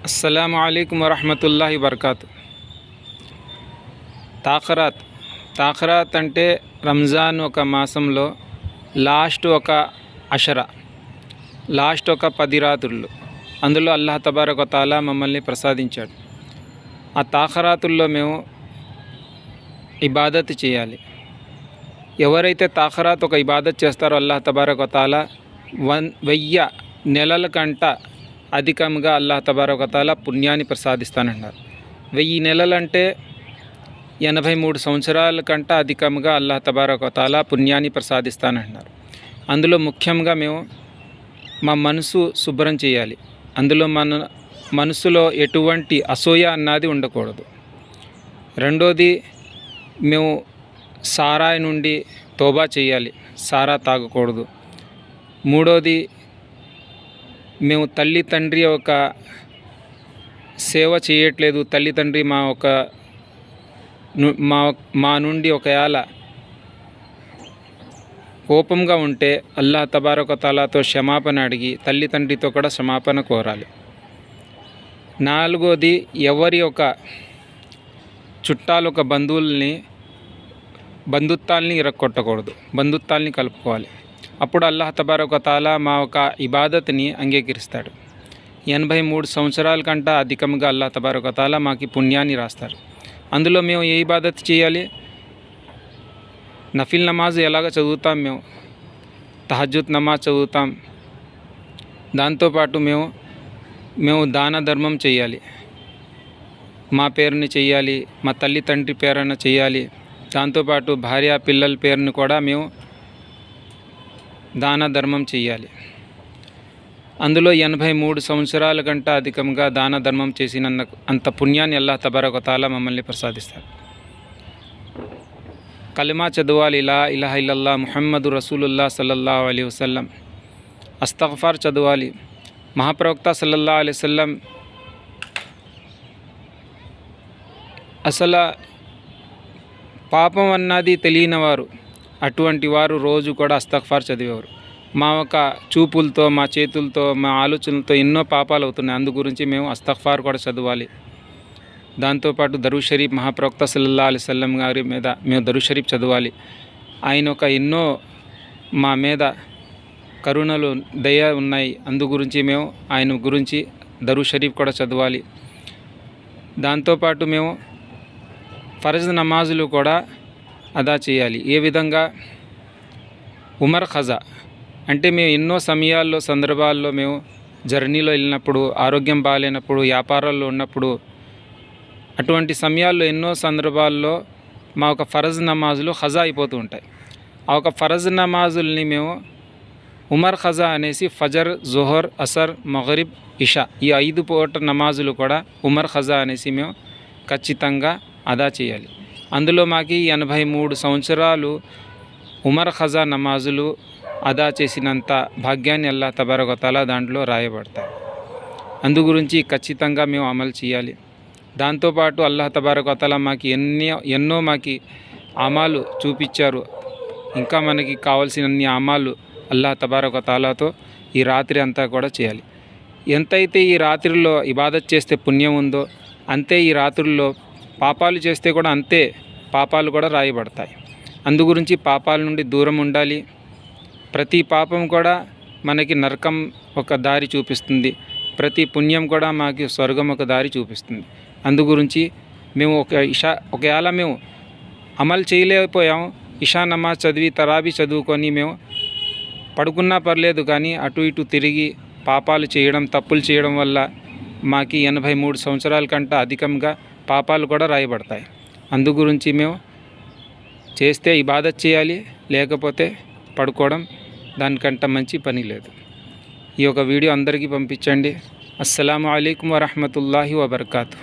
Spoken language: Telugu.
అస్సలాము అలైకుం వరహమతుల్లాహి వబర్కాతు. తాఖరాత్ అంటే రంజాన్ ఒక మాసంలో లాస్ట్ ఒక లాస్ట్ ఒక 10 రాత్రులు అందులో అల్లాహ్ తబారక వ తఆలా మమ్మల్ని ప్రసాదించాడు. ఆ తాఖరాతుల్లో మేము ఇబాదత్ చేయాలి. ఎవరైతే తాఖరాత్ ఒక ఇబాదత్ చేస్తారో అల్లాహ్ తబారక వ తఆలా 1000 నెలల కంట అధికంగా అల్లాహ్ తబారక వ తఆలా పుణ్యాన్ని ప్రసాదిస్తానన్నారు. 1000 నెలలంటే 83 సంవత్సరాల కంట అధికంగా అల్లాహ్ తబారక వ తఆలా పుణ్యాన్ని ప్రసాదిస్తానన్నారు. అందులో ముఖ్యంగా మేము మా మనసు శుభ్రం చేయాలి. అందులో మన మనసులో ఎటువంటి అసూయ అన్నది ఉండకూడదు. రెండోది, మేము సారాయి నుండి తోబా చేయాలి, సారా తాగకూడదు. మూడోది, మేము తల్లి తండ్రి ఒక సేవ చేయట్లేదు, తల్లి తండ్రి మా నుండి ఒకవేళ కోపంగా ఉంటే అల్లాహ్ తబారక వ తఆలాతో క్షమాపణ అడిగి తల్లి తండ్రితో కూడా క్షమాపణ కోరాలి. నాలుగోది, ఎవరి ఒక చుట్టాలు ఒక బంధుత్వాల్ని ఇరక్కొట్టకూడదు, బంధుత్వాల్ని కలుపుకోవాలి. అప్పుడు అల్లాహ్ తబారక వ తఆలా మా ఒక ఇబాదత్ని అంగీకరిస్తాడు. 83 సంవత్సరాల కంట అధికంగా అల్లాహ్ తబారక వ తఆలా మాకు పుణ్యాన్ని రాస్తారు. అందులో మేము ఏ ఇబాదత్ చేయాలి? నఫిల్ నమాజ్ ఎలాగ చదువుతాం, తహజ్జుద్ నమాజ్ చదువుతాం. దాంతోపాటు మేము దాన ధర్మం చేయాలి. మా పేరుని చేయాలి, మా తల్లి తండ్రి పేరున చేయాలి. దాంతోపాటు భార్య పిల్లల పేరుని కూడా మేము దాన ధర్మం చేయాలి. అందులో 83 సంవత్సరాల కంటే అధికంగా దాన ధర్మం చేసిన అంత పుణ్యాన్ని అల్లాహ్ తబారక వ తఆలా మమ్మల్ని ప్రసాదిస్తారు. కలిమా చదవాలి, లా ఇలాహ ఇల్లల్లాహ్ ముహమ్మదు రసూలుల్లాహ్ సల్లల్లాహు అలైహి వసల్లం. అస్తగ్ఫార్ చదవాలి. మహాప్రవక్త సల్లల్లాహు అలైహి వసల్లం అసలు పాపం అన్నది తెలియనివారు, అటువంటి వారు రోజు కూడా అస్తగ్ఫార్ చదివేవారు. మా ఒక చూపులతో, మా చేతులతో, మా ఆలోచనలతో ఎన్నో పాపాలు అవుతున్నాయి. అందు గురించి మేము అస్తగ్ఫార్ కూడా చదవాలి. దాంతోపాటు దరూద్ షరీఫ్ మహాప్రవక్త సల్లల్లాహు అలైహి వసల్లం గారి మీద మేము దరూద్ షరీఫ్ చదవాలి. ఆయన ఒక ఎన్నో మా మీద కరుణలు, దయ ఉన్నాయి. అందు గురించి మేము ఆయన గురించి దరూద్ షరీఫ్ కూడా చదవాలి. దాంతోపాటు మేము ఫర్జ్ నమాజులు కూడా అదా చేయాలి. ఏ విధంగా? ఉమర్ ఖజా అంటే మేము ఎన్నో సమయాల్లో, సందర్భాల్లో మేము జర్నీలో వెళ్ళినప్పుడు, ఆరోగ్యం బాగాలేనప్పుడు, వ్యాపారాల్లో ఉన్నప్పుడు, అటువంటి సమయాల్లో ఎన్నో సందర్భాల్లో మా ఒక ఫరజ్ నమాజులు ఖజా అయిపోతూ ఉంటాయి. ఆ ఒక ఫరజ్ నమాజుల్ని మేము ఉమర్ ఖజా అనేసి ఫజర్, జోహర్, అసర్, మగరిబ్, ఇషా ఈ 5 పూట నమాజులు కూడా ఉమర్ ఖజా అనేసి మేము ఖచ్చితంగా అదా చేయాలి. అందులో మాకు 83 సంవత్సరాలు ఉమర్ ఖజా నమాజులు అదా చేసినంత భాగ్యాన్ని అల్లాహ్ తబారక వ తఆలా దాంట్లో రాయబడతాయి. అందు గురించి ఖచ్చితంగా మేము అమలు చేయాలి. దాంతోపాటు అల్లాహ్ తబారక వ తఆలా మాకు ఎన్నో మాకు అమాలు చూపించారు. ఇంకా మనకి కావాల్సినన్ని అమాలు అల్లాహ్ తబారక వ తఆలాతో ఈ రాత్రి అంతా కూడా చేయాలి. ఎంతైతే ఈ రాత్రిలో ఇబాదత్ చేస్తే పుణ్యం ఉందో, అంతే ఈ రాత్రుల్లో పాపాలు చేస్తే కూడా అంతే పాపాలు కూడా రాయబడతాయి. అందు గురించి పాపాల నుండి దూరం ఉండాలి. ప్రతి పాపం కూడా మనకి నరకం ఒక దారి చూపిస్తుంది, ప్రతి పుణ్యం కూడా మాకు స్వర్గం ఒక దారి చూపిస్తుంది. అందు గురించి మేము ఒకవేళ మేము అమలు చేయలేకపోయాము, ఇషా నమాజ్ చదివి తరాబీ చదువుకొని మేము పడుకున్నా పర్లేదు, కానీ అటు ఇటు తిరిగి పాపాలు చేయడం, తప్పులు చేయడం వల్ల మాకు 83 సంవత్సరాల కంటే అధికంగా పాపాలు కూడా రాయబడతాయి. అందు గురించి మేము చేస్తే ఇబాదత్ చేయాలి, లేకపోతే పడుకోవడం దానికంటే మంచి పని లేదు. ఈ యొక్క వీడియో అందరికీ పంపించండి. అస్సలాము అలైకుం వరహమతుల్లాహి వబర్కాతు.